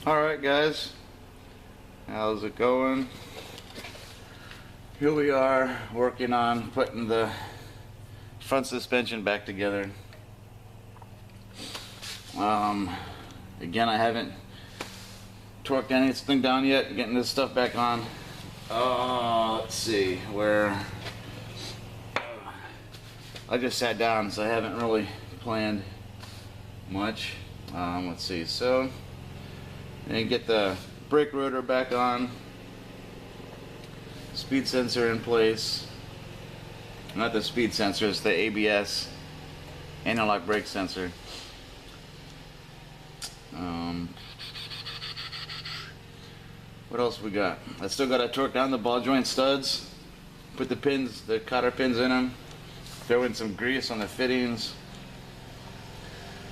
Alright guys, how's it going? Here we are working on putting the front suspension back together. Again, I haven't torqued anything down yet, getting this stuff back on. Let's see, where I just sat down, so I haven't really planned much. Let's see, so and get the brake rotor back on, speed sensor in place, not the speed sensor, it's the ABS, analog brake sensor. What else we got? I still got to torque down the ball joint studs, put the pins, the cotter pins in them, throw in some grease on the fittings,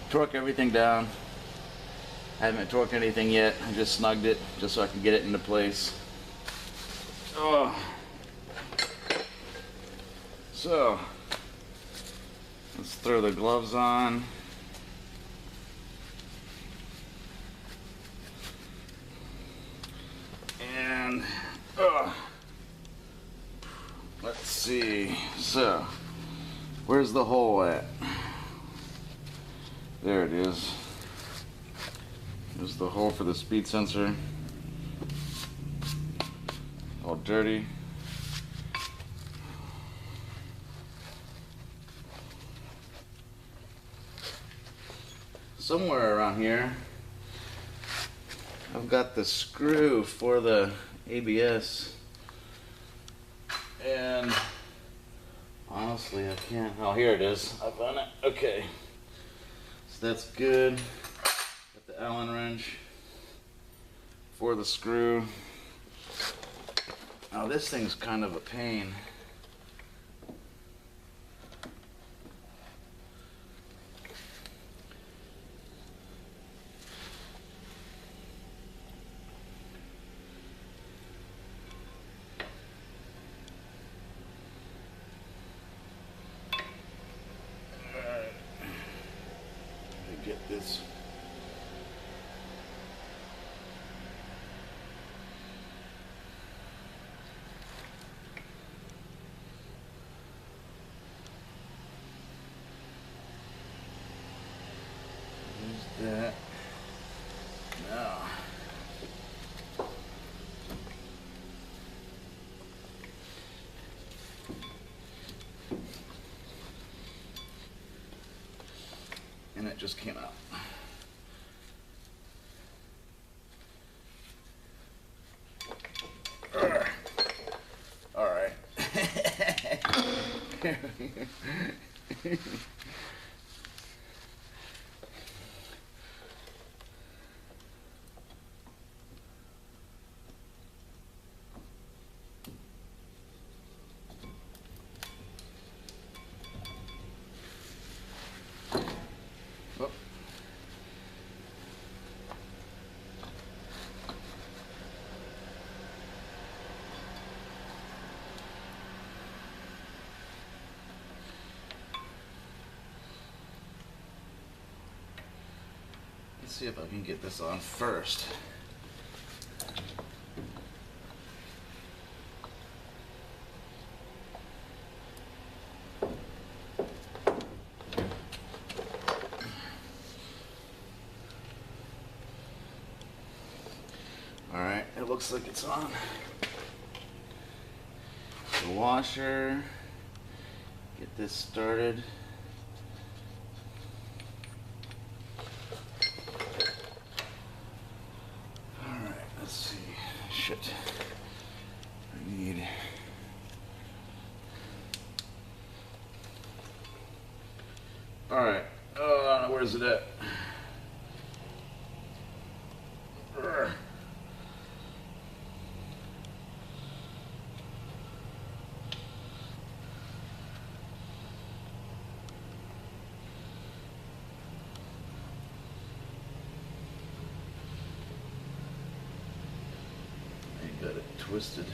torque everything down. I haven't torqued anything yet. I just snugged it just so I can get it into place. So let's throw the gloves on. And let's see. So where's the hole at? There it is. There's the hole for the speed sensor. All dirty. Somewhere around here I've got the screw for the ABS, and honestly I can't. Oh, here it is. I found it. Okay, so that's good. Got the Allen wrench for the screw. Now this thing's kind of a pain. Get this. Use that. Now. And it just came out. All right. Let's see if I can get this on first. Alright, it looks like it's on. The washer, get this started. Let's see. Shit. I need. Alright. Where's it at? I got it twisted.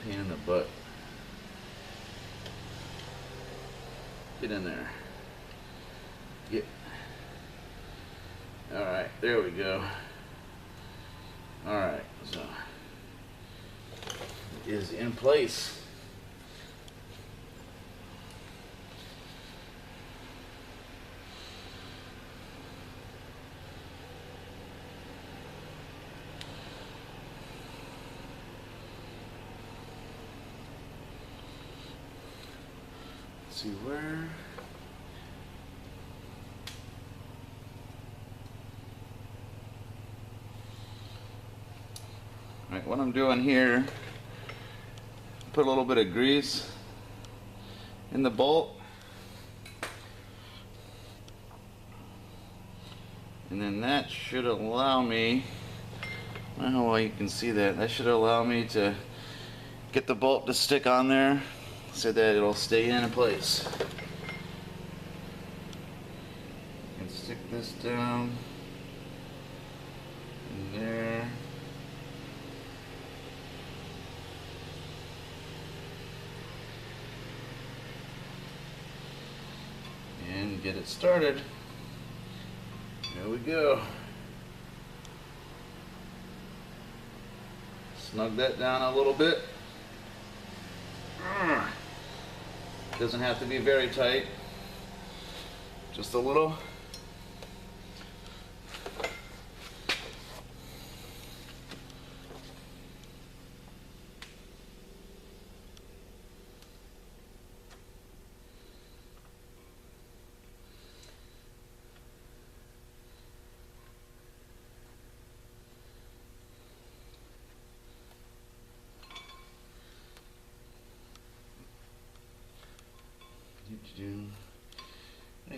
Pain in the butt. Get in there. Get. Alright, there we go. Alright, so it is in place. Let's see where. Alright, what I'm doing here, put a little bit of grease in the bolt, and then that should allow me, I don't know how well you can see that, that should allow me to get the bolt to stick on there so that it'll stay in place. And stick this down in there. And get it started. There we go. Snug that down a little bit. Doesn't have to be very tight, just a little.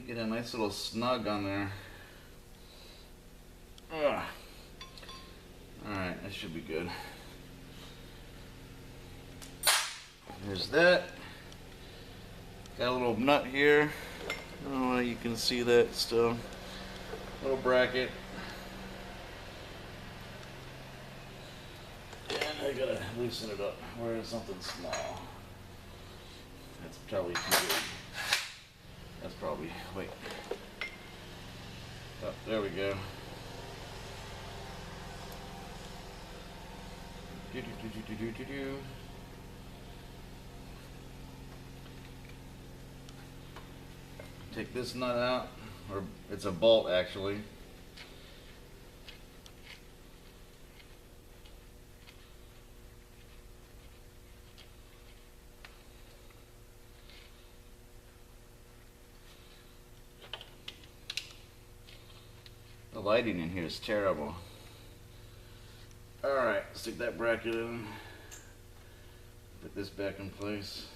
Get a nice little snug on there. Alright, that should be good. There's that. Got a little nut here. I don't know if you can see that still. Little bracket. And I gotta loosen it up. Where is something small? That's probably too big. That's probably, wait. Oh, there we go. Take this nut out, or it's a bolt actually. The lighting in here is terrible. Alright, stick that bracket in. Put this back in place.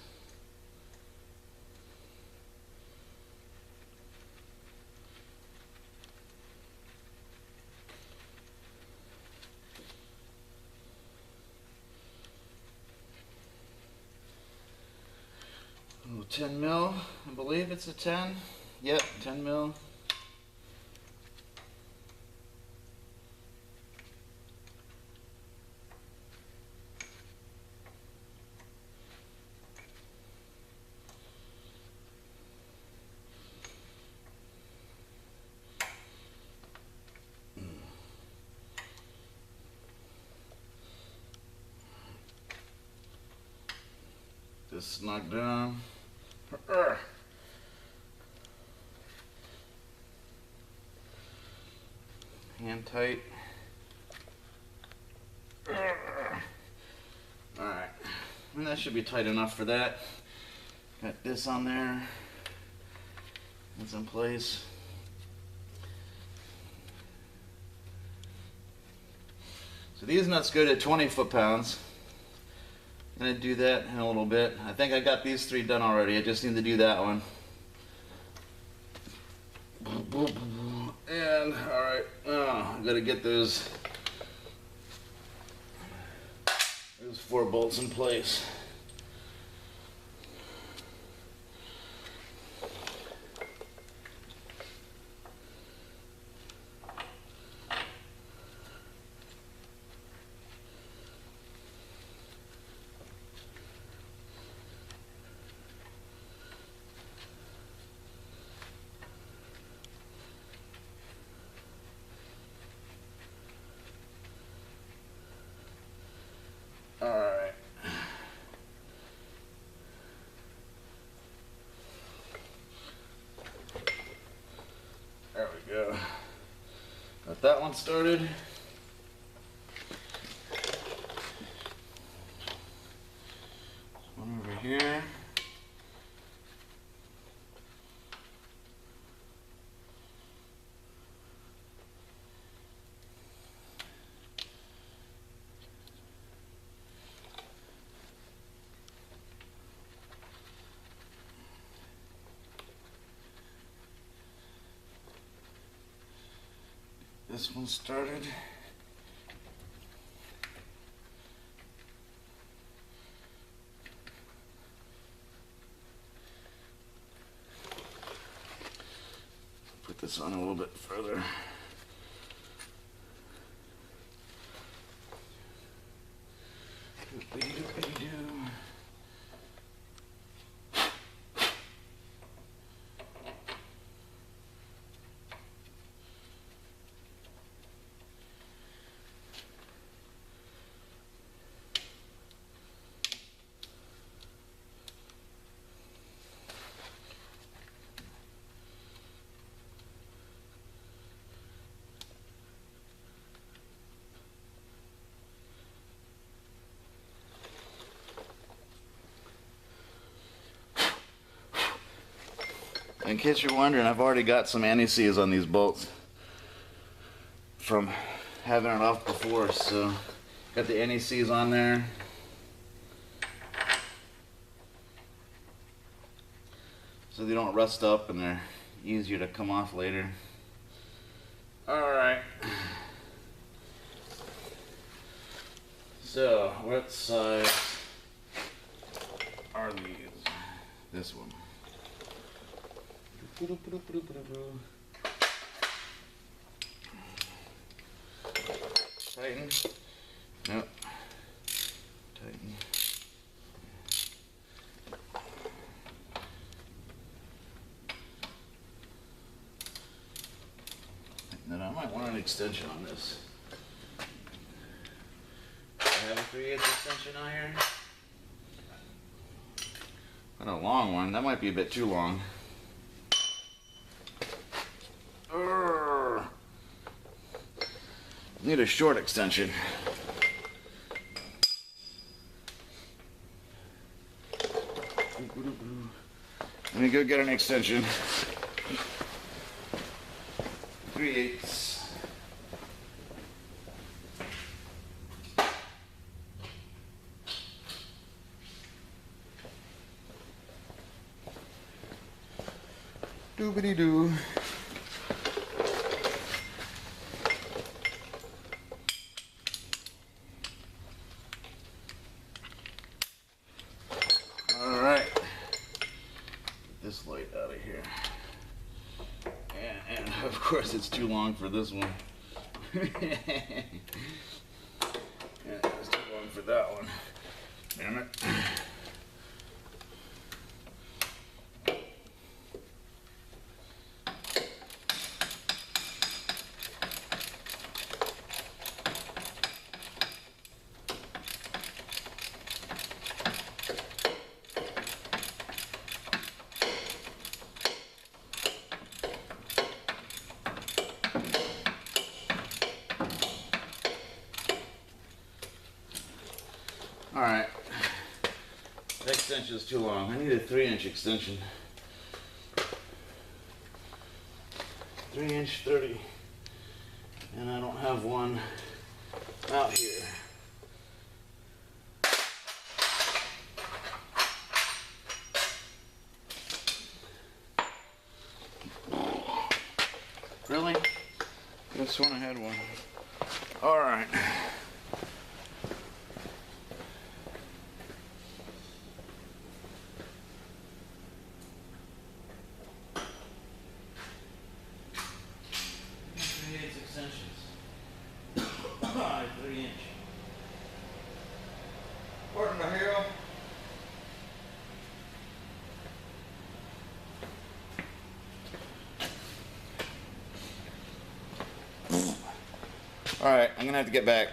Oh, 10 mil, I believe it's a 10. Yep, 10 mil. Just snug down. Hand tight. Alright, and that should be tight enough for that. Got this on there. It's in place. So these nuts go to 20 foot-pounds. I'm going to do that in a little bit. I think I got these 3 done already. I just need to do that one. And, alright, I got to get those 4 bolts in place. that one started. One over here. This one started. Put this on a little bit further. Doopity-doopity-doo. In case you're wondering, I've already got some anti-seize on these bolts from having it off before, so got the anti-seize on there. So they don't rust up and they're easier to come off later. Alright. So, what size are these? This one. Tighten. Nope. Tighten. And then I might want an extension on this. I have a 3/8 extension on here. Not a long one. That might be a bit too long. Need a short extension. Let me go get an extension. 3/8. Doobity-doo. This light out of here. And of course it's too long for this one. And it's too long for that one. Damn it. Alright, that extension is too long. I need a 3-inch extension. 3-inch 30. And I don't have one out here. Really? I could have sworn I had one. Alright. Extensions. 3-inch. Pardon my hero. Alright, I'm gonna have to get back.